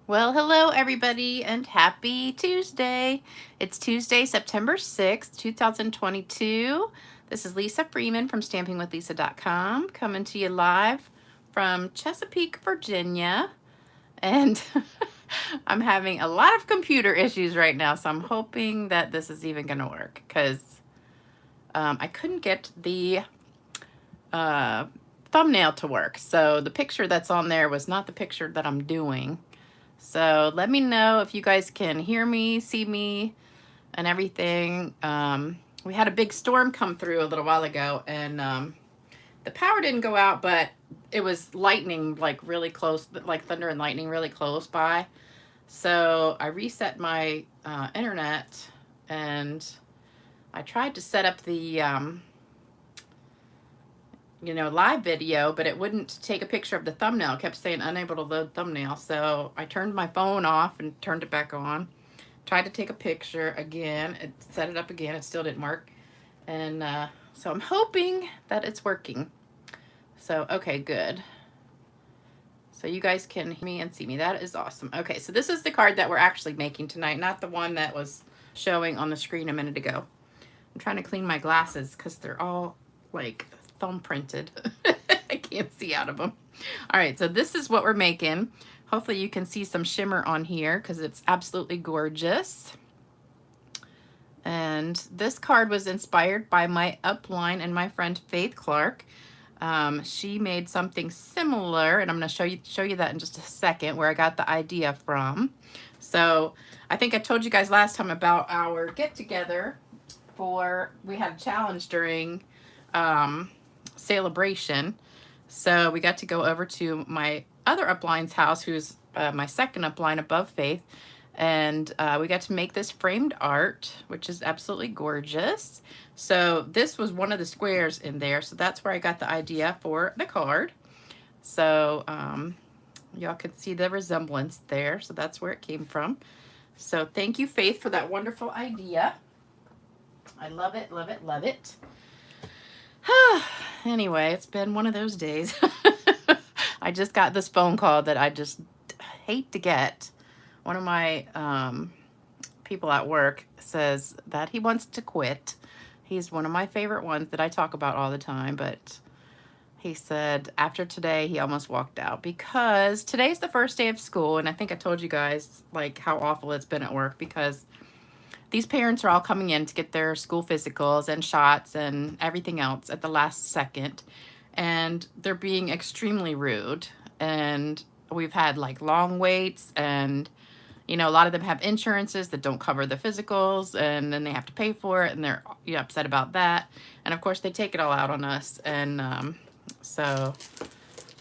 Well, hello everybody and happy Tuesday. It's Tuesday, September 6th, 2022. This is Lisa Freeman from stampingwithlisa.com coming to you live from Chesapeake, Virginia. And I'm having a lot of computer issues right now, so I'm hoping that this is even going to work because I couldn't get the thumbnail to work. So the picture that's on there was not the picture that I'm doing. So let me know if you guys can hear me, see me, and everything. We had a big storm come through a little while ago, and the power didn't go out, but it was lightning like really close, like thunder and lightning really close by. So I reset my internet, and I tried to set up the live video, but it wouldn't take a picture of the thumbnail. It kept saying unable to load thumbnail. So I turned my phone off and turned it back on. Tried to take a picture again. It set it up again. It still didn't work. And so I'm hoping that it's working. So, okay, good. So you guys can hear me and see me. That is awesome. Okay, so this is the card that we're actually making tonight, not the one that was showing on the screen a minute ago. I'm trying to clean my glasses because they're all like thumb printed. I can't see out of them. All right, so this is what we're making. Hopefully you can see some shimmer on here because it's absolutely gorgeous. And this card was inspired by my upline and my friend Faith Clark. She made something similar, and I'm going to show you that in just a second, where I got the idea from. So I think I told you guys last time about our get-together we had a challenge during celebration. So we got to go over to my other upline's house, who's my second upline above Faith, and we got to make this framed art, which is absolutely gorgeous. So this was one of the squares in there, so that's where I got the idea for the card. So y'all can see the resemblance there, so that's where it came from. So thank you, Faith, for that wonderful idea. I love it, love it, love it. Anyway, it's been one of those days. I just got this phone call that I just hate to get. One of my people at work says that he wants to quit. He's one of my favorite ones that I talk about all the time, but he said after today he almost walked out because today's the first day of school, and I think I told you guys like how awful it's been at work because these parents are all coming in to get their school physicals and shots and everything else at the last second. And they're being extremely rude. And we've had like long waits, and a lot of them have insurances that don't cover the physicals, and then they have to pay for it, and they're upset about that. And of course they take it all out on us. And so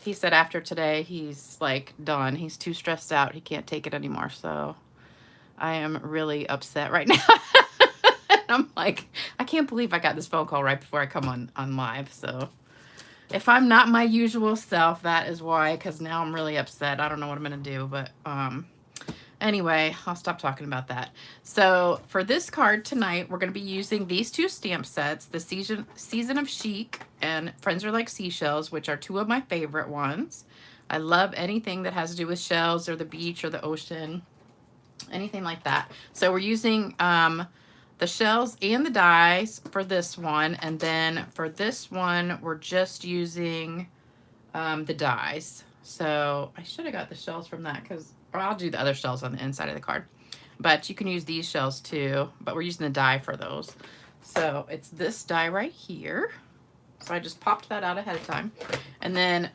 he said after today he's like done. He's too stressed out. He can't take it anymore. So I am really upset right now. I'm like, I can't believe I got this phone call right before I come on live. So if I'm not my usual self, that is why, because now I'm really upset. I don't know what I'm going to do, but anyway, I'll stop talking about that. So for this card tonight, we're going to be using these two stamp sets, the Season of Chic and Friends Are Like Seashells, which are two of my favorite ones. I love anything that has to do with shells or the beach or the ocean, anything like that. So we're using the shells and the dies for this one, and then for this one we're just using the dies. So I should have got the shells from that, or I'll do the other shells on the inside of the card, but you can use these shells too, but we're using the die for those. So it's this die right here. So I just popped that out ahead of time. And then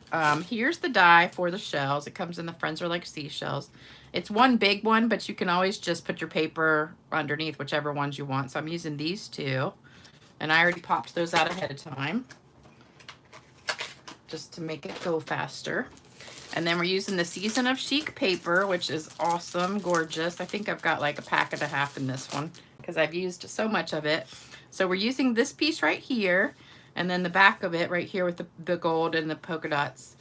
here's the die for the shells. It comes in the Friends Are Like Seashells. It's one big one, but you can always just put your paper underneath whichever ones you want. So I'm using these two. And I already popped those out ahead of time just to make it go faster. And then we're using the Season of Chic paper, which is awesome, gorgeous. I think I've got like a pack and a half in this one because I've used so much of it. So we're using this piece right here, and then the back of it right here with the gold and the polka dots.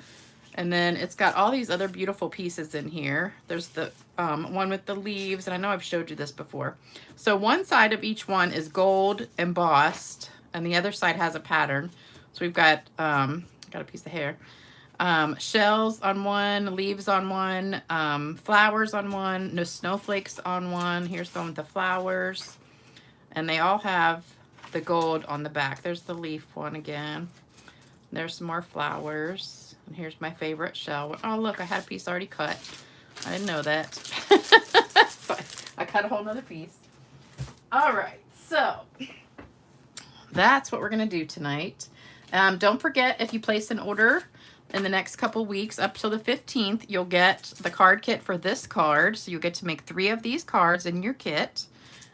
And then it's got all these other beautiful pieces in here. There's the one with the leaves, and I know I've showed you this before. So one side of each one is gold embossed, and the other side has a pattern. So we've got a piece of hair. Shells on one, leaves on one, flowers on one, no snowflakes on one. Here's the one with the flowers. And they all have the gold on the back. There's the leaf one again. There's some more flowers. And here's my favorite shell. Oh, look, I had a piece already cut. I didn't know that. So I cut a whole nother piece. All right, so that's what we're going to do tonight. Don't forget, if you place an order in the next couple weeks up till the 15th, you'll get the card kit for this card. So you'll get to make 3 of these cards in your kit.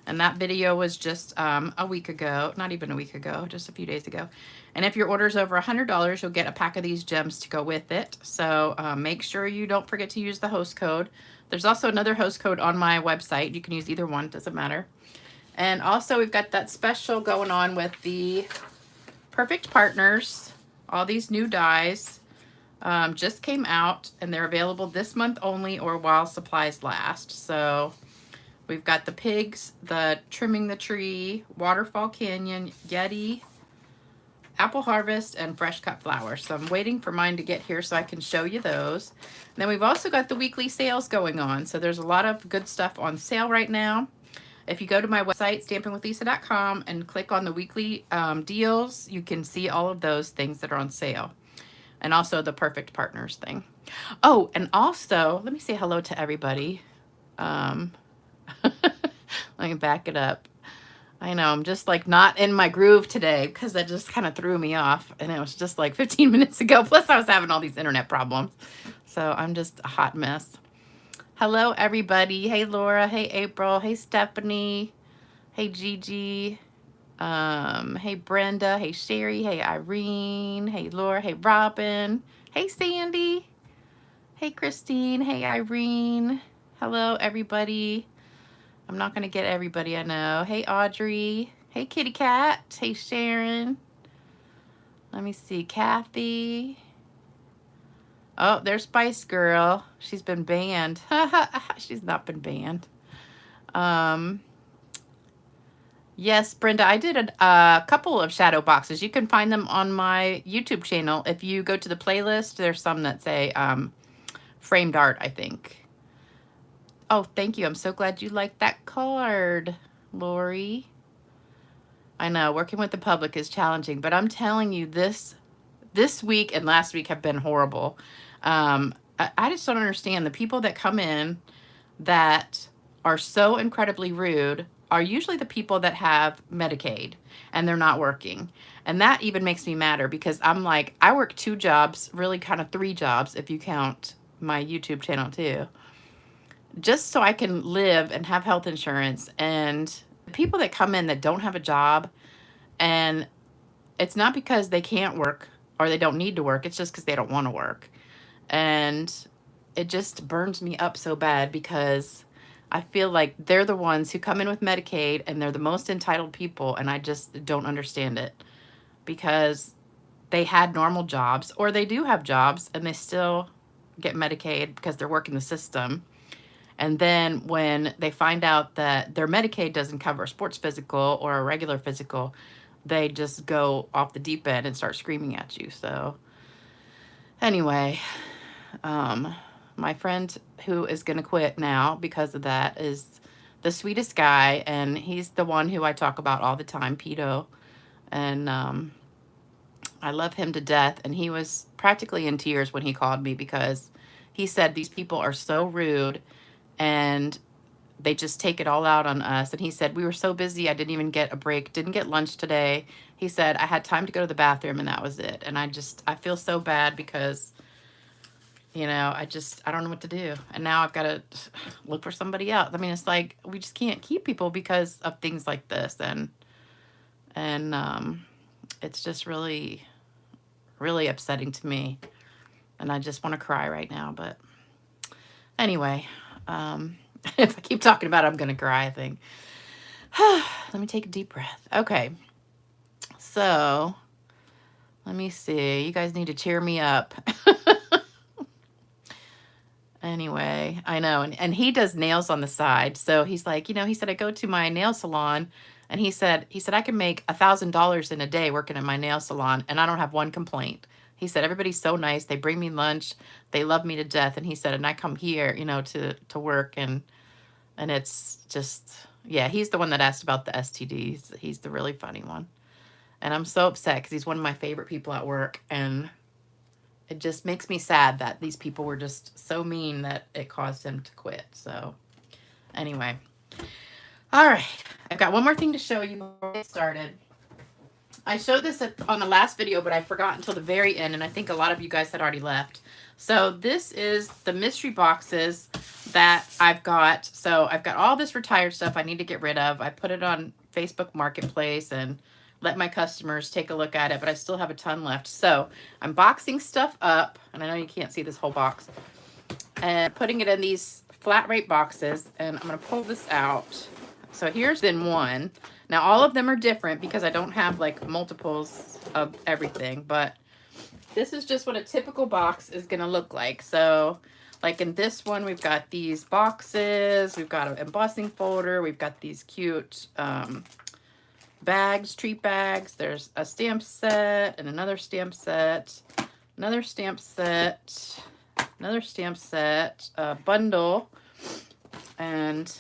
And that video was just a week ago, not even a week ago, just a few days ago. And if your order's over $100, you'll get a pack of these gems to go with it. So make sure you don't forget to use the host code. There's also another host code on my website. You can use either one, doesn't matter. And also we've got that special going on with the Perfect Partners. All these new dies just came out, and they're available this month only or while supplies last. So we've got the pigs, the trimming the tree, waterfall canyon, yeti, apple harvest, and fresh cut flowers. So I'm waiting for mine to get here so I can show you those. And then we've also got the weekly sales going on. So there's a lot of good stuff on sale right now. If you go to my website, stampinwithlisa.com, and click on the weekly deals, you can see all of those things that are on sale. And also the Perfect Partners thing. Oh, and also, let me say hello to everybody. Let me back it up. I know, I'm just like not in my groove today because that just kind of threw me off. And it was just like 15 minutes ago. Plus I was having all these internet problems. So I'm just a hot mess. Hello, everybody. Hey, Laura. Hey, April. Hey, Stephanie. Hey, Gigi. Hey, Brenda. Hey, Sherry. Hey, Irene. Hey, Laura. Hey, Robin. Hey, Sandy. Hey, Christine. Hey, Irene. Hello, everybody. I'm not going to get everybody, I know. Hey, Audrey. Hey, Kitty Cat. Hey, Sharon. Let me see. Kathy. Oh, there's Spice Girl. She's been banned. She's not been banned. Yes, Brenda, I did a couple of shadow boxes. You can find them on my YouTube channel. If you go to the playlist, there's some that say framed art, I think. Oh, thank you. I'm so glad you liked that card, Lori. I know, working with the public is challenging, but I'm telling you, this week and last week have been horrible. I just don't understand. The people that come in that are so incredibly rude are usually the people that have Medicaid and they're not working. And that even makes me madder because I'm like, I work 2 jobs, really kind of 3 jobs if you count my YouTube channel too, just so I can live and have health insurance. And the people that come in that don't have a job, and it's not because they can't work or they don't need to work, it's just because they don't want to work. And it just burns me up so bad because I feel like they're the ones who come in with Medicaid and they're the most entitled people, and I just don't understand it because they had normal jobs, or they do have jobs and they still get Medicaid because they're working the system. And then when they find out that their Medicaid doesn't cover a sports physical or a regular physical, they just go off the deep end and start screaming at you. So anyway, my friend who is going to quit now because of that is the sweetest guy. And he's the one who I talk about all the time, Pito. And I love him to death. And he was practically in tears when he called me because he said these people are so rude and they just take it all out on us. And he said, we were so busy, I didn't even get a break, didn't get lunch today. He said, I had time to go to the bathroom and that was it. And I feel so bad because, you know, I don't know what to do. And now I've got to look for somebody else. I mean, it's like, we just can't keep people because of things like this. And it's just really, really upsetting to me. And I just want to cry right now. But anyway, if I keep talking about it, I'm going to cry, I think. Let me take a deep breath. Okay. So, let me see. You guys need to cheer me up. Anyway, I know. And he does nails on the side. So he's like, you know, he said, I go to my nail salon. And he said, I can make $1,000 in a day working at my nail salon. And I don't have one complaint. He said, everybody's so nice. They bring me lunch. They love me to death. And he said, and I come here, you know, to work, and it's just, yeah, he's the one that asked about the STDs. He's the really funny one. And I'm so upset because he's one of my favorite people at work. And it just makes me sad that these people were just so mean that it caused him to quit. So anyway, all right. I've got one more thing to show you before we get started. I showed this on the last video, but I forgot until the very end, and I think a lot of you guys had already left. So this is the mystery boxes that I've got. So I've got all this retired stuff I need to get rid of. I put it on Facebook Marketplace and let my customers take a look at it, but I still have a ton left. So I'm boxing stuff up, and I know you can't see this whole box, and putting it in these flat rate boxes, and I'm going to pull this out. So here's in one. Now all of them are different because I don't have like multiples of everything, but this is just what a typical box is going to look like. So like in this one, we've got these boxes, we've got an embossing folder, we've got these cute bags, treat bags. There's a stamp set and another stamp set, another stamp set, another stamp set, a bundle, and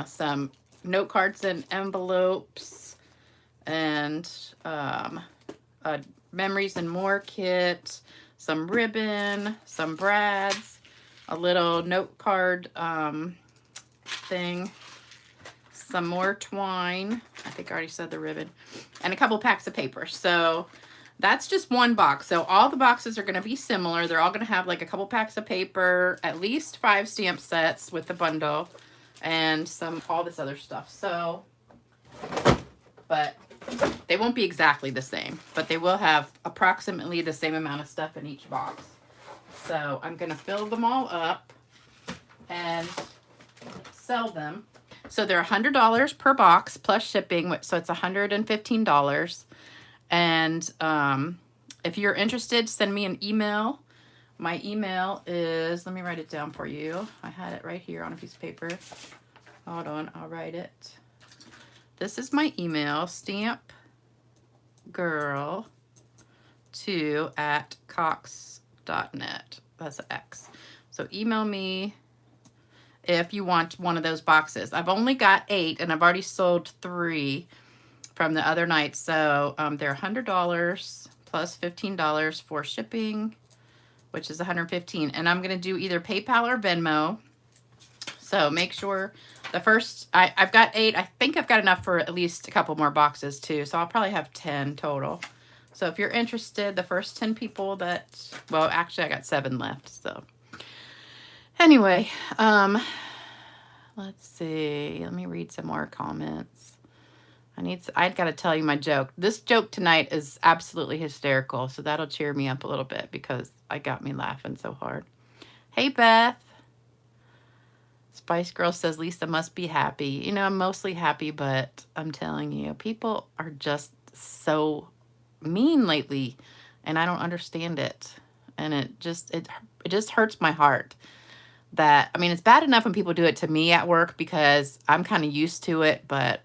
some note cards and envelopes, and a memories and more kit, some ribbon, some brads, a little note card thing, some more twine. I think I already said the ribbon, and a couple packs of paper. So that's just one box. So all the boxes are going to be similar. They're all going to have like a couple packs of paper, at least 5 stamp sets with the bundle, and all this other stuff. So, but they won't be exactly the same, but they will have approximately the same amount of stuff in each box. So I'm going to fill them all up and sell them. So they're $100 per box plus shipping, so it's $115. And if you're interested, send me an email. My email is, let me write it down for you. I had it right here on a piece of paper. Hold on, I'll write it. This is my email, stampgirl2@cox.net. That's an X. So email me if you want one of those boxes. I've only got 8, and I've already sold 3 from the other night. So they're $100 plus $15 for shipping, which is $115. And I'm going to do either PayPal or Venmo. So make sure the first, I've got 8. I think I've got enough for at least a couple more boxes too. So I'll probably have 10 total. So if you're interested, the first 10 people that, well, actually I got 7 left. So anyway, let's see. Let me read some more comments. I've got to tell you my joke. This joke tonight is absolutely hysterical. So that'll cheer me up a little bit because it got me laughing so hard. Hey, Beth. Spice Girl says, Lisa must be happy. You know, I'm mostly happy, but I'm telling you, people are just so mean lately, and I don't understand it. And it just hurts my heart that, I mean, it's bad enough when people do it to me at work because I'm kind of used to it, but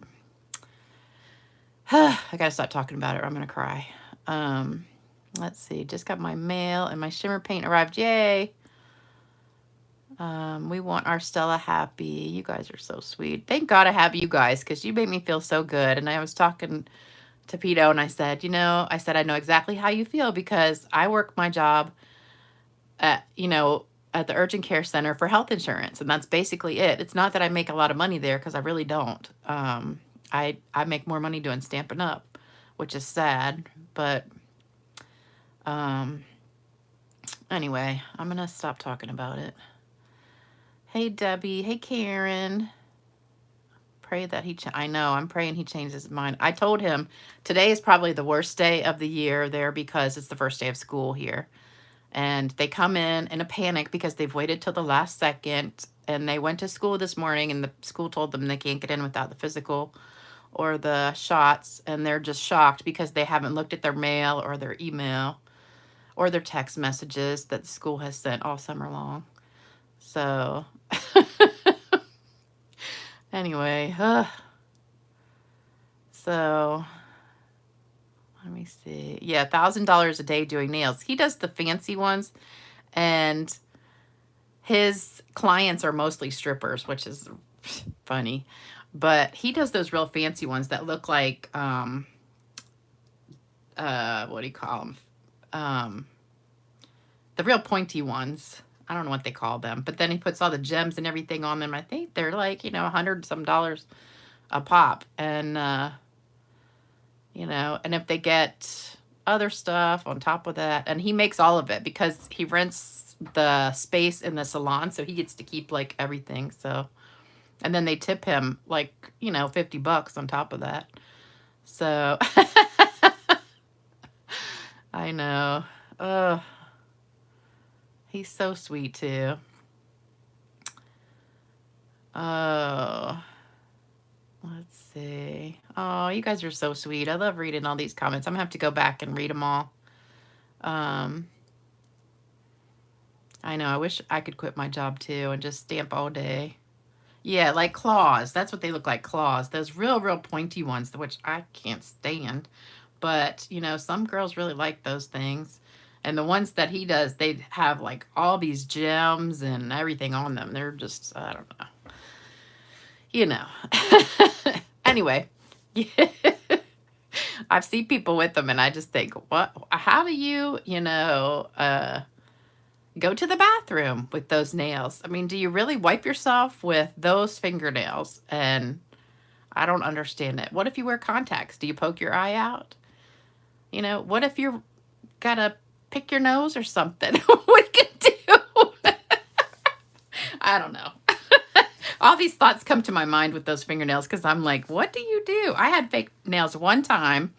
I gotta stop talking about it or I'm gonna cry. Let's see, just got my mail and my shimmer paint arrived. Yay. We want our Stella happy. You guys are so sweet. Thank God I have you guys because you make me feel so good. And I was talking to Pito and I said, you know, I know exactly how you feel because I work my job at, you know, at the urgent care center for health insurance. And that's basically it. It's not that I make a lot of money there because I really don't. I make more money doing Stampin' Up, which is sad. But anyway, I'm going to stop talking about it. Hey, Debbie. Hey, Karen. Pray that I know, I'm praying he changes his mind. I told him today is probably the worst day of the year there because it's the first day of school here. And they come in a panic because they've waited till the last second. And they went to school this morning and the school told them they can't get in without the physical or the shots. And they're just shocked because they haven't looked at their mail or their email or their text messages that the school has sent all summer long. So anyway, so Let me see. Yeah, $1,000 a day doing nails. He does the fancy ones, and his clients are mostly strippers, which is funny. But he does those real fancy ones that look like, what do you call them? The real pointy ones. I don't know what they call them. But then he puts all the gems and everything on them. I think they're like, you know, $100 some a pop. And, you know, and if they get other stuff on top of that, and he makes all of it because he rents the space in the salon, so he gets to keep like everything. So, and then they tip him like, you know, $50 on top of that. So I know. He's so sweet too. Oh, let's see. Oh, you guys are so sweet. I love reading all these comments. I'm gonna have to go back and read them all. I know. I wish I could quit my job too and just stamp all day. Yeah, like claws. That's what they look like, claws. Those real pointy ones, which I can't stand. But, you know, some girls really like those things. And the ones that he does, they have like all these gems and everything on them. They're just, I don't know. You know. Anyway. I've seen people with them and I just think, what? How do you, you know, go to the bathroom with those nails? I mean, do you really wipe yourself with those fingernails? And I don't understand it. What if you wear contacts? Do you poke your eye out? You know, what if you're gotta pick your nose or something? What you can do? I don't know. All these thoughts come to my mind with those fingernails because I'm like, what do you do? I had fake nails one time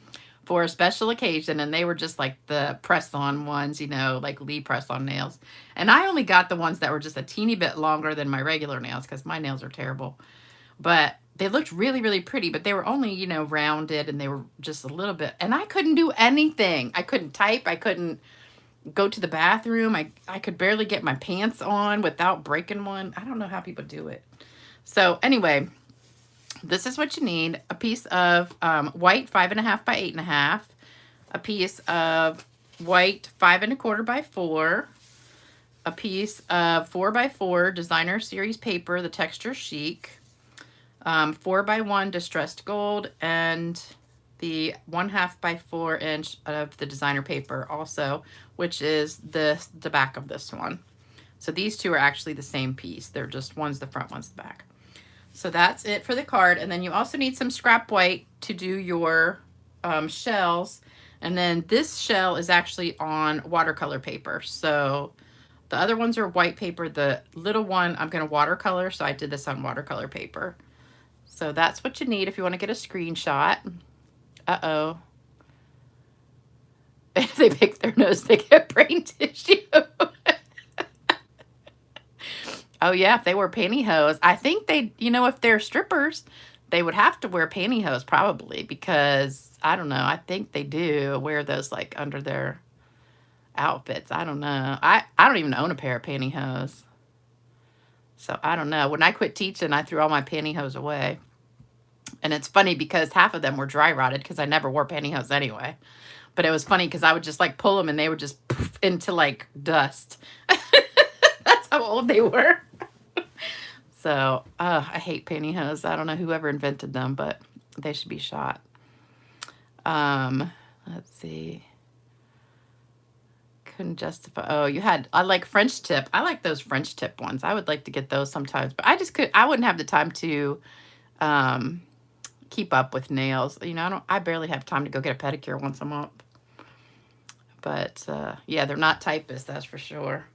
for a special occasion, and they were just like the press-on ones, you know, like Lee press-on nails. And I only got the ones that were just a teeny bit longer than my regular nails because my nails are terrible. But they looked really pretty, but they were only, you know, rounded, and they were just a little bit, and I couldn't do anything. I couldn't type. I couldn't go to the bathroom. I could barely get my pants on without breaking one. I don't know how people do it. So anyway, this is what you need. A piece of white 5.5 by 8.5, a piece of white 5 1/4 by 4, a piece of 4 by 4 designer series paper, the texture Chic, 4 by 1 distressed gold, and the 1/2 by 4 inch of the designer paper also, which is the back of this one. So these two are actually the same piece. They're just, one's the front, one's the back. So that's it for the card. And then you also need some scrap white to do your shells. And then this shell is actually on watercolor paper. So the other ones are white paper. The little one I'm going to watercolor. So I did this on watercolor paper. So that's what you need if you want to get a screenshot. Uh-oh. If they pick their nose, they get brain tissue. Oh, yeah, if they wear pantyhose. I think they, you know, if they're strippers, they would have to wear pantyhose probably because, I don't know, I think they do wear those like under their outfits. I don't know. I don't even own a pair of pantyhose. So I don't know. When I quit teaching, I threw all my pantyhose away. And it's funny because half of them were dry rotted because I never wore pantyhose anyway. But it was funny because I would just like pull them and they would just poof into like dust. That's how old they were. So I hate pantyhose. I don't know whoever invented them, but they should be shot. Let's see. Couldn't justify. Oh, you had, I like French tip. I like those French tip ones. I would like to get those sometimes, but I wouldn't have the time to keep up with nails. You know, I barely have time to go get a pedicure once a month. But yeah, they're not typists, that's for sure.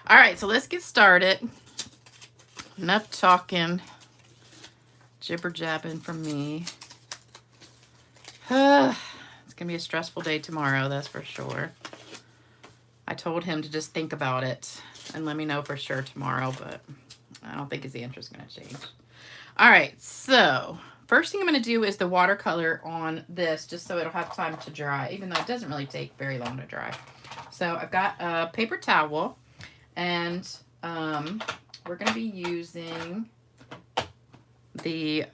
All right, so let's get started. Enough talking, jibber jabbing from me. It's gonna be a stressful day tomorrow, that's for sure. I told him to just think about it and let me know for sure tomorrow, but I don't think his answer is gonna change. All right, so first thing I'm gonna do is the watercolor on this, just so it'll have time to dry, even though it doesn't really take very long to dry. So I've got a paper towel, and we're going to be using the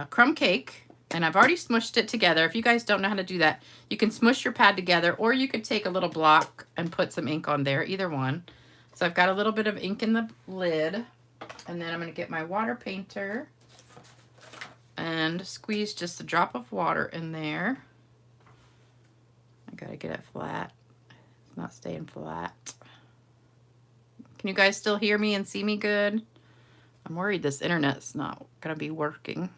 crumb cake And I've already smushed it together. If you guys don't know how to do that, you can smush your pad together, or you could take a little block and put some ink on there, either one. So I've got a little bit of ink in the lid, and then I'm going to get my water painter and squeeze just a drop of water in there. I got to get it flat. It's not staying flat. Can you guys still hear me and see me good? I'm worried this internet's not going to be working.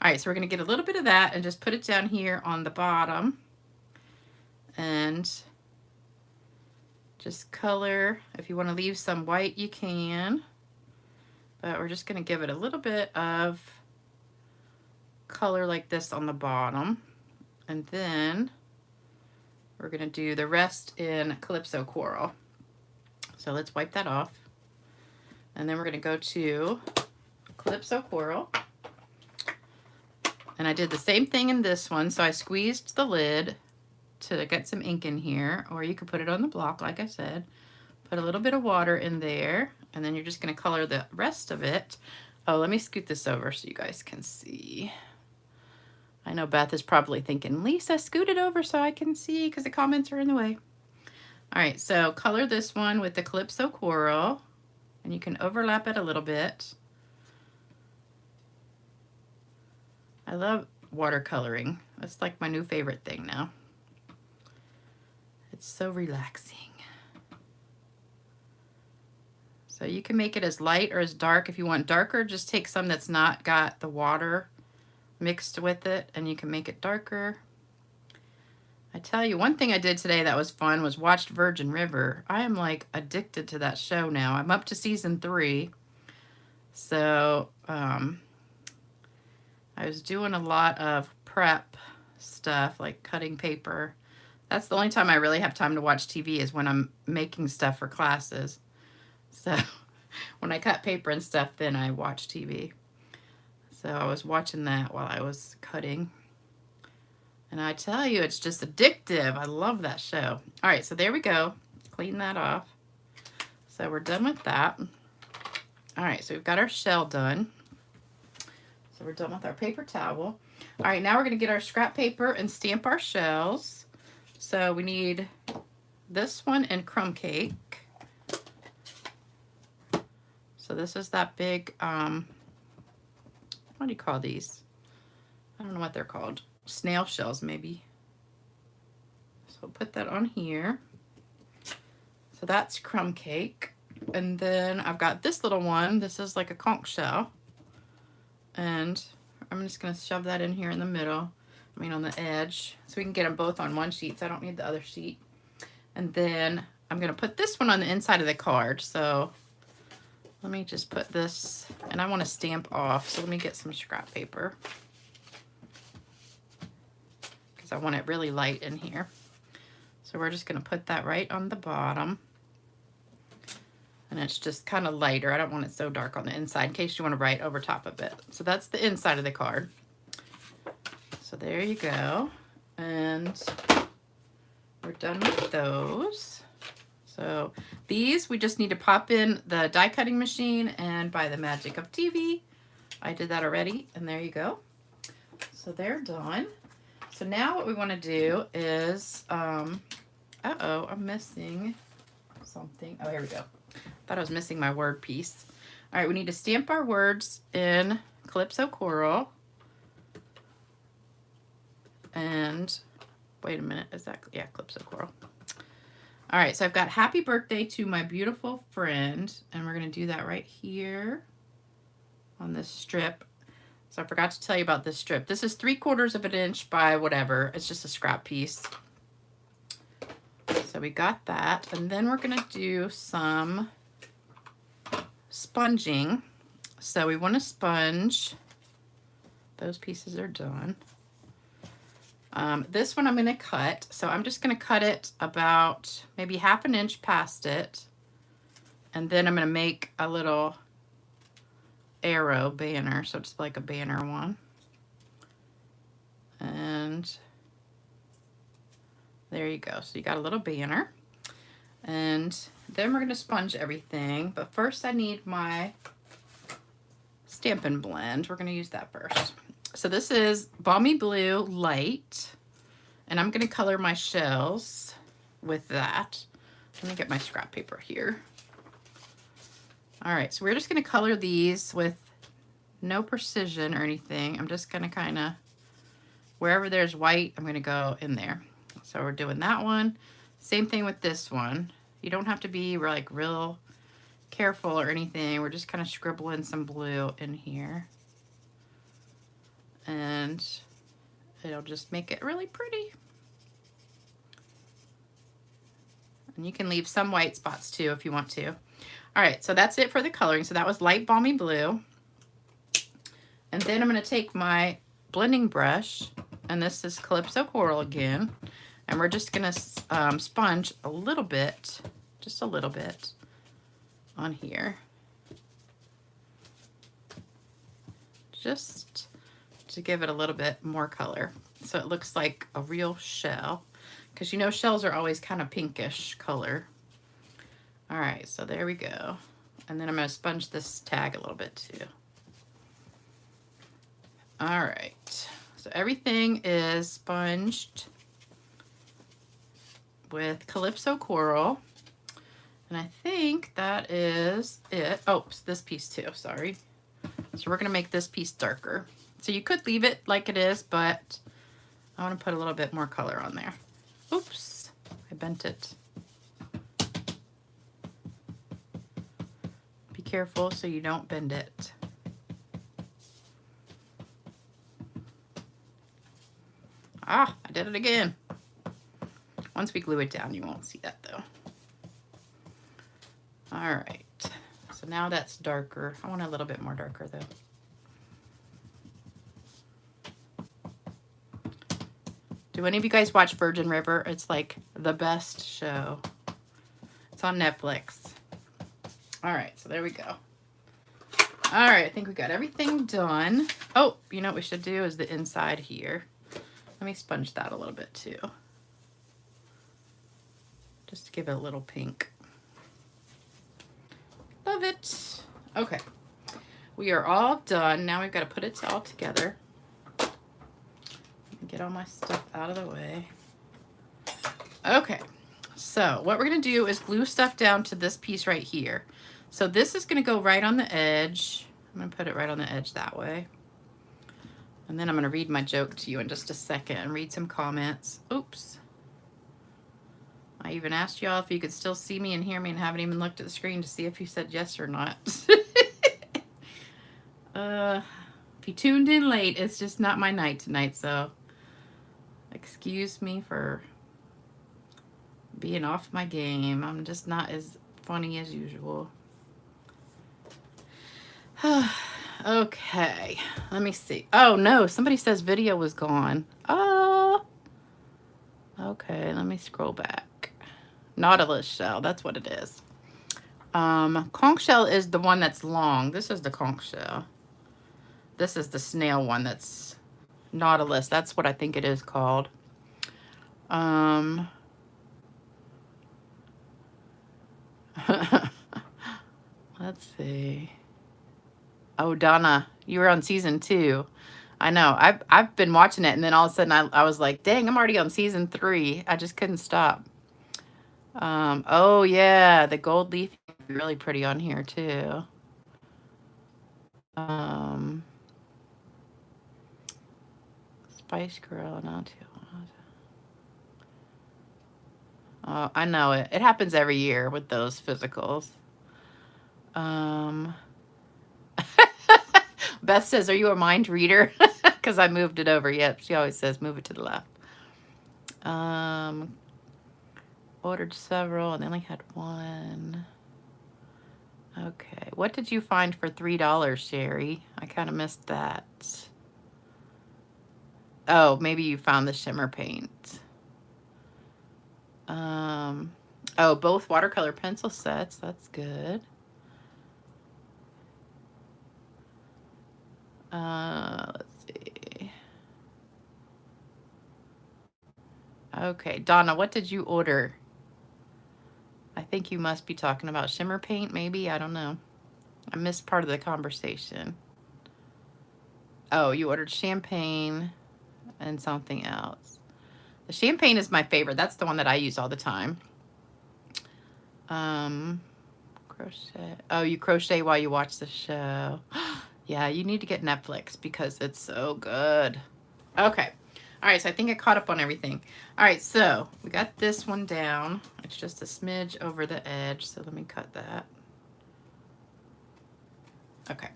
All right, so we're going to get a little bit of that and just put it down here on the bottom. And just color. If you want to leave some white, you can. But we're just going to give it a little bit of color like this on the bottom. And then we're going to do the rest in Calypso Coral. So let's wipe that off. And then we're going to go to Calypso Coral. And I did the same thing in this one. So I squeezed the lid to get some ink in here, or you could put it on the block, like I said. Put a little bit of water in there, and then you're just going to color the rest of it. Oh, let me scoot this over so you guys can see. I know Beth is probably thinking, Lisa, scoot it over so I can see because the comments are in the way. All right, so color this one with the Calypso Coral, and you can overlap it a little bit. I love watercoloring. That's like my new favorite thing now. It's so relaxing. So you can make it as light or as dark. If you want darker, just take some that's not got the water mixed with it, and you can make it darker. I tell you, one thing I did today that was fun was watched Virgin River. I am like addicted to that show now. I'm up to season 3. So, I was doing a lot of prep stuff, like cutting paper. That's the only time I really have time to watch TV is when I'm making stuff for classes. So when I cut paper and stuff, then I watch TV. So I was watching that while I was cutting. And I tell you, it's just addictive. I love that show. All right, so there we go. Clean that off. So we're done with that. All right, so we've got our shell done. So we're done with our paper towel. All right, now we're going to get our scrap paper and stamp our shells. So we need this one in crumb cake. So this is that big, what do you call these? I don't know what they're called. Snail shells, maybe. So put that on here. So that's crumb cake. And then I've got this little one. This is like a conch shell. And I'm just going to shove that in here in the middle. I mean on the edge. So we can get them both on one sheet. So I don't need the other sheet. And then I'm going to put this one on the inside of the card. So let me just put this. And I want to stamp off. So let me get some scrap paper. Because I want it really light in here. So we're just going to put that right on the bottom. And it's just kind of lighter. I don't want it so dark on the inside in case you want to write over top of it. So that's the inside of the card. So there you go. And we're done with those. So these we just need to pop in the die cutting machine and by the magic of TV. I did that already, and there you go. So they're done. So now what we want to do is, uh-oh, I'm missing something. Oh, here we go. Thought I was missing my word piece. All right, we need to stamp our words in Calypso Coral. And wait a minute, is that, yeah, Calypso Coral. All right, so I've got happy birthday to my beautiful friend, and we're gonna do that right here on this strip. So I forgot to tell you about this strip. This is 3/4 of an inch by whatever. It's just a scrap piece. So we got that, and then we're gonna do some sponging. So we want to sponge. Those pieces are done. This one I'm going to cut. So I'm just going to cut it about maybe 1/2 inch past it. And then I'm going to make a little arrow banner. So it's like a banner one. And there you go. So you got a little banner. And then we're going to sponge everything. But first I need my Stampin' Blend. We're going to use that first. So this is Balmy Blue Light, and I'm going to color my shells with that. Let me get my scrap paper here. All right, so we're just going to color these with no precision or anything. I'm just going to kind of, wherever there's white, I'm going to go in there. So we're doing that one. Same thing with this one. You don't have to be like real careful or anything. We're just kind of scribbling some blue in here. And it'll just make it really pretty. And you can leave some white spots too if you want to. All right, so that's it for the coloring. So that was light balmy blue. And then I'm going to take my blending brush, and this is Calypso Coral again. And we're just going to sponge a little bit, just a little bit on here. Just to give it a little bit more color. So it looks like a real shell. Because you know shells are always kind of pinkish color. All right, so there we go. And then I'm going to sponge this tag a little bit too. All right, so everything is sponged with Calypso Coral. And I think that is it. Oh, this piece too, sorry. So we're going to make this piece darker. So you could leave it like it is, but I want to put a little bit more color on there. Oops, I bent it. Be careful so you don't bend it. Ah, I did it again. Once we glue it down, you won't see that though. All right, so now that's darker. I want a little bit more darker though. Do any of you guys watch Virgin River? It's like the best show. It's on Netflix. All right, so there we go. All right, I think we got everything done. Oh, you know what we should do is the inside here. Let me sponge that a little bit too. Just to give it a little pink. Love it. Okay, we are all done. Now we've got to put it all together. Get all my stuff out of the way. Okay, so what we're going to do is glue stuff down to this piece right here. So this is going to go right on the edge. I'm going to put it right on the edge that way. And then I'm going to read my joke to you in just a second and read some comments. Oops. I even asked y'all if you could still see me and hear me and haven't even looked at the screen to see if you said yes or not. If you tuned in late, it's just not my night tonight, so excuse me for being off my game. I'm just not as funny as usual. Okay, let me see. Oh no, somebody says video was gone. Oh, okay, let me scroll back. Nautilus shell, that's what it is. Conch shell is the one that's long. This is the conch shell. This is the snail one that's Nautilus. That's what I think it is called. Let's see. Oh, Donna, you were on season 2. I know. I've been watching it, and then all of a sudden I was like, dang, I'm already on season 3. I just couldn't stop. Oh yeah, the gold leaf is really pretty on here too. Spice Girl, not too. Oh, I know it. It happens every year with those physicals. Beth says, are you a mind reader? Because I moved it over. Yep, she always says move it to the left. Ordered several and they only had one. Okay, what did you find for $3, Sherry? I kind of missed that. Oh, maybe you found the shimmer paint. Oh, both watercolor pencil sets. That's good. Let's see. Okay, Donna, what did you order? I think you must be talking about shimmer paint, maybe. I don't know. I missed part of the conversation. Oh, you ordered champagne and something else. The champagne is my favorite. That's the one that I use all the time. Crochet. Oh, you crochet while you watch the show. Yeah, you need to get Netflix because it's so good. Okay. All right, so I think I caught up on everything. All right, so we got this one down. It's just a smidge over the edge, so let me cut that. Okay.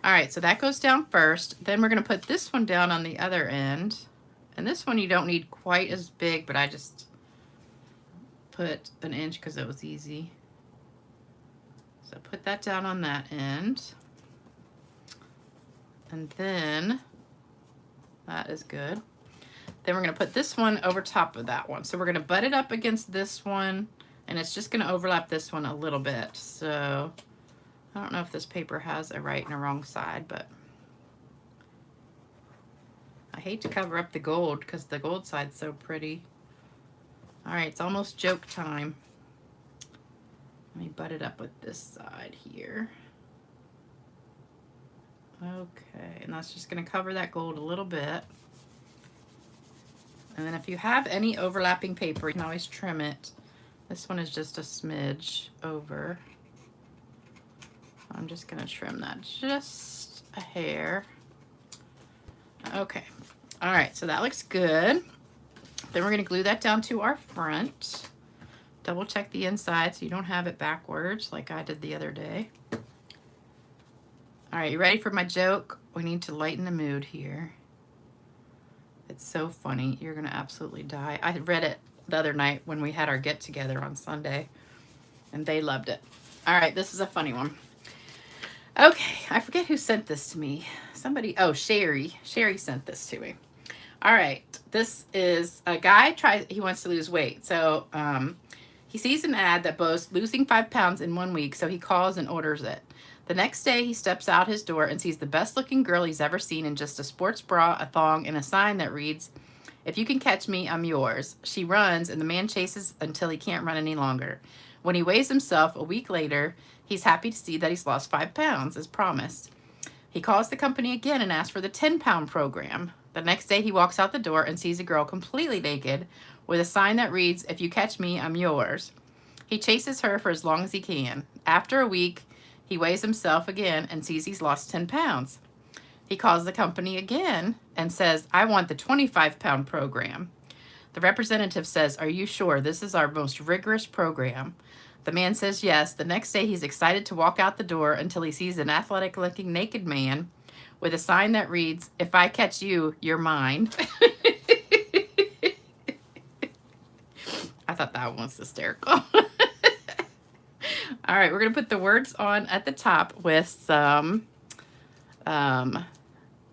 All right, so that goes down first. Then we're going to put this one down on the other end. And this one you don't need quite as big, but I just put an inch because it was easy. So put that down on that end. And then that is good. Then we're going to put this one over top of that one. So we're going to butt it up against this one, and it's just going to overlap this one a little bit. So I don't know if this paper has a right and a wrong side, but I hate to cover up the gold because the gold side's so pretty. All right, it's almost joke time. Let me butt it up with this side here. Okay, and that's just going to cover that gold a little bit. And then if you have any overlapping paper, you can always trim it. This one is just a smidge over. I'm just going to trim that just a hair. Okay. All right, so that looks good. Then we're going to glue that down to our front. Double check the inside so you don't have it backwards like I did the other day. All right, you ready for my joke? We need to lighten the mood here. It's so funny. You're going to absolutely die. I read it the other night when we had our get together on Sunday, and they loved it. All right, this is a funny one. Okay, I forget who sent this to me. Somebody, oh, Sherry. Sherry sent this to me. All right, this is a guy he wants to lose weight. So he sees an ad that boasts losing 5 pounds in 1 week, so he calls and orders it. The next day, he steps out his door and sees the best-looking girl he's ever seen in just a sports bra, a thong, and a sign that reads, "If you can catch me, I'm yours." She runs, and the man chases until he can't run any longer. When he weighs himself a week later, he's happy to see that he's lost 5 pounds, as promised. He calls the company again and asks for the 10-pound program. The next day, he walks out the door and sees a girl completely naked with a sign that reads, "If you catch me, I'm yours." He chases her for as long as he can. After a week, he weighs himself again and sees he's lost 10 pounds. He calls the company again and says, "I want the 25-pound program." The representative says, "Are you sure? This is our most rigorous program." The man says yes. The next day, he's excited to walk out the door until he sees an athletic-looking naked man with a sign that reads, "If I catch you, you're mine." I thought that one was hysterical. All right, we're going to put the words on at the top with some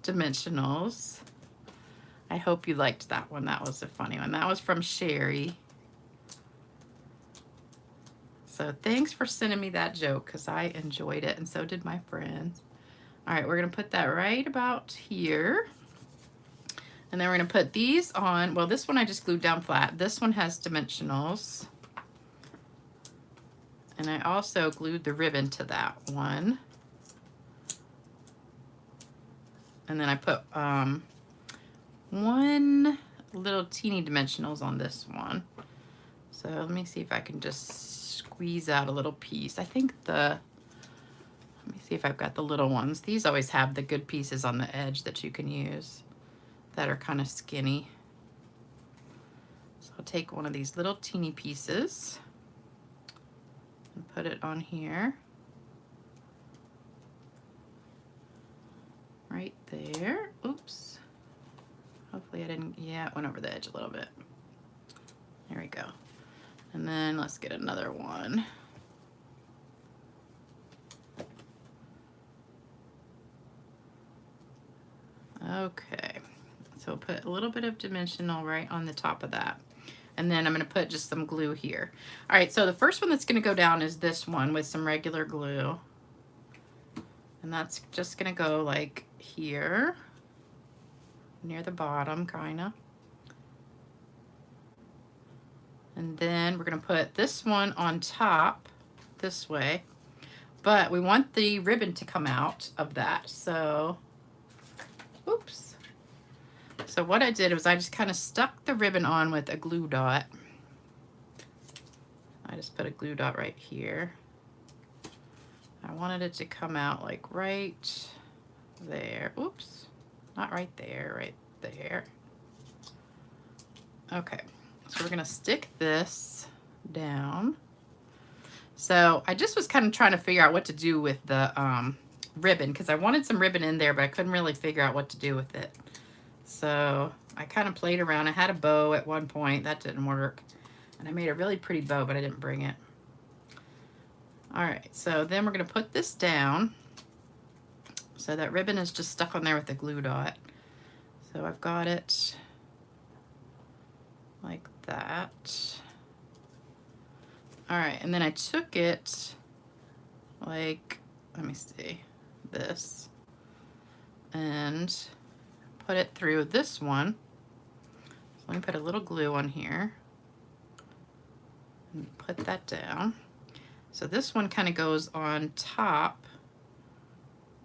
dimensionals. I hope you liked that one. That was a funny one. That was from Sherry. So thanks for sending me that joke because I enjoyed it and so did my friends. All right, we're going to put that right about here. And then we're going to put these on. Well, this one I just glued down flat. This one has dimensionals. And I also glued the ribbon to that one. And then I put one little teeny dimensionals on this one. So let me see if I can just squeeze out a little piece. I think let me see if I've got the little ones. These always have the good pieces on the edge that you can use that are kind of skinny. So I'll take one of these little teeny pieces and put it on here. Right there. Oops. Hopefully I didn't, yeah, it went over the edge a little bit. There we go. And then let's get another one. Okay, so we'll put a little bit of dimensional right on the top of that. And then I'm going to put just some glue here. All right, so the first one that's going to go down is this one with some regular glue. And that's just going to go like here, near the bottom, kind of. And then we're going to put this one on top this way. But we want the ribbon to come out of that. So So what I did was I just kind of stuck the ribbon on with a glue dot. I just put a glue dot right here. I wanted it to come out like right there. Oops, not right there, right there. Okay, so we're gonna stick this down. So I just was kind of trying to figure out what to do with the ribbon, because I wanted some ribbon in there, but I couldn't really figure out what to do with it. So I kind of played around. I had a bow at one point. That didn't work. And I made a really pretty bow, but I didn't bring it. All right, so then we're going to put this down. So that ribbon is just stuck on there with the glue dot. So I've got it like that. All right, and then I took it like, let me see, this, and put it through this one. So let me put a little glue on here and put that down. So this one kind of goes on top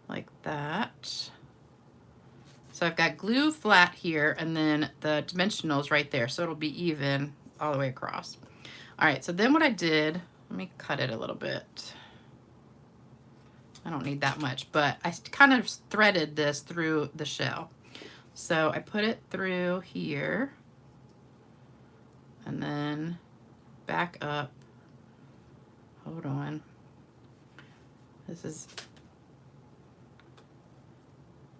like that. So I've got glue flat here and then the dimensionals right there, so it'll be even all the way across. All right, so then what I did, let me cut it a little bit. I don't need that much, but I kind of threaded this through the shell. So I put it through here and then back up. Hold on. This is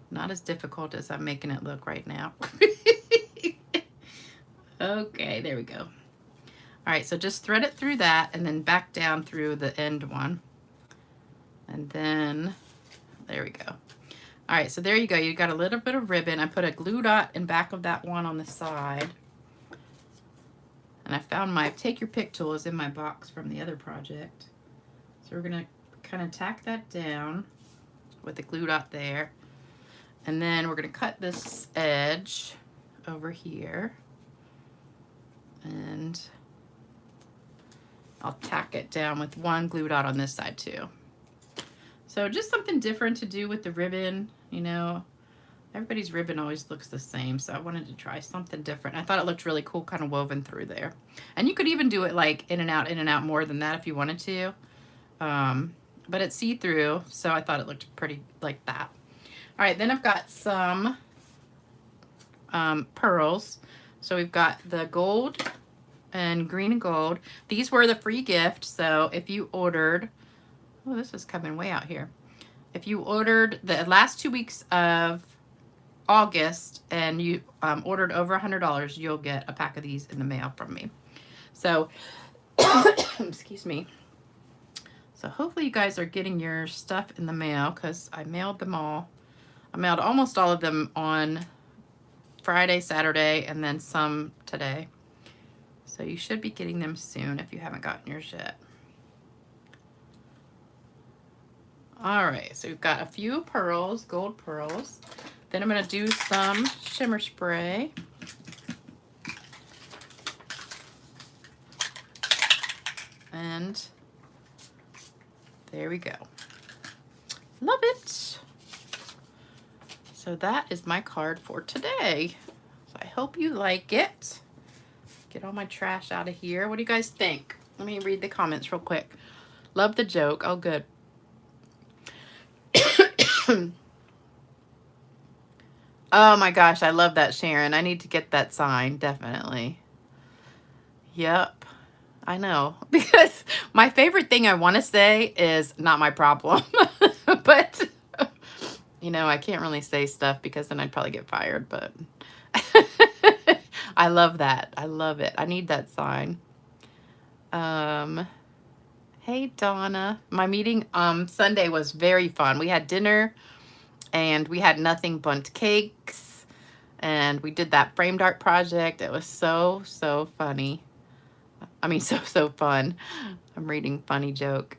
not as difficult as I'm making it look right now. Okay, there we go. All right, so just thread it through that and then back down through the end one. And then, there we go. All right, so there you go. You got a little bit of ribbon. I put a glue dot in back of that one on the side. And I found my Take Your Pick tool is in my box from the other project. So we're gonna kind of tack that down with the glue dot there. And then we're gonna cut this edge over here. And I'll tack it down with one glue dot on this side too. So just something different to do with the ribbon, you know. Everybody's ribbon always looks the same, so I wanted to try something different. I thought it looked really cool, kind of woven through there. And you could even do it like in and out more than that if you wanted to. But it's see-through, so I thought it looked pretty like that. All right, then I've got some pearls. So we've got the gold and green and gold. These were the free gift, so if you ordered, oh, this is coming way out here. If you ordered the last 2 weeks of August and you ordered over $100, you'll get a pack of these in the mail from me. So, excuse me. So hopefully you guys are getting your stuff in the mail because I mailed them all. I mailed almost all of them on Friday, Saturday, and then some today. So you should be getting them soon if you haven't gotten yours yet. All right, so we've got a few pearls, gold pearls. Then I'm gonna do some shimmer spray. And there we go. Love it. So that is my card for today. So I hope you like it. Get all my trash out of here. What do you guys think? Let me read the comments real quick. Love the joke. Oh, good. Oh my gosh, I love that, Sharon. I need to get that sign, definitely. Yep, I know. Because my favorite thing I want to say is not my problem. But, you know, I can't really say stuff because then I'd probably get fired. But I love that. I love it. I need that sign. Hey, Donna. My meeting Sunday was very fun. We had dinner. And we had nothing but cakes. And we did that framed art project. It was so, so funny. I mean, so, so fun. I'm reading funny joke.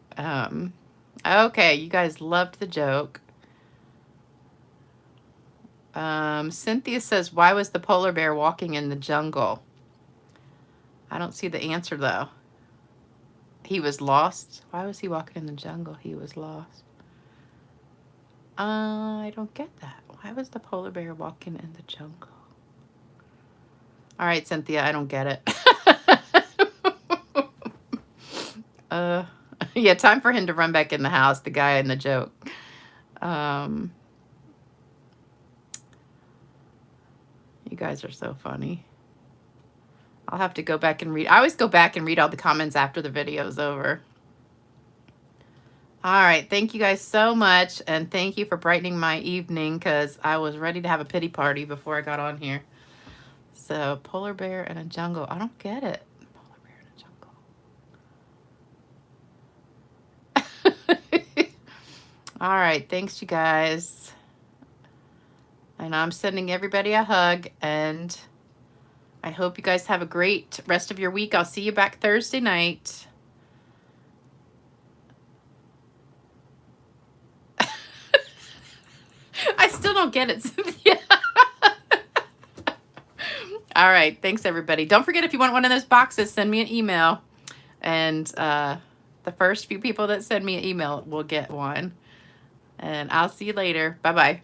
Okay, you guys loved the joke. Cynthia says, why was the polar bear walking in the jungle? I don't see the answer, though. He was lost. Why was he walking in the jungle? He was lost. I don't get that. Why was the polar bear walking in the jungle? All right, Cynthia, I don't get it. Yeah, time for him to run back in the house, the guy in the joke. You guys are so funny. I'll have to go back and read. I always go back and read all the comments after the video's over. All right, thank you guys so much, and thank you for brightening my evening, because I was ready to have a pity party before I got on here. So, polar bear in a jungle. I don't get it. Polar bear in a jungle. All right, thanks, you guys. And I'm sending everybody a hug, and I hope you guys have a great rest of your week. I'll see you back Thursday night. I still don't get it, Cynthia. All right. Thanks, everybody. Don't forget, if you want one of those boxes, send me an email. And the first few people that send me an email will get one. And I'll see you later. Bye-bye.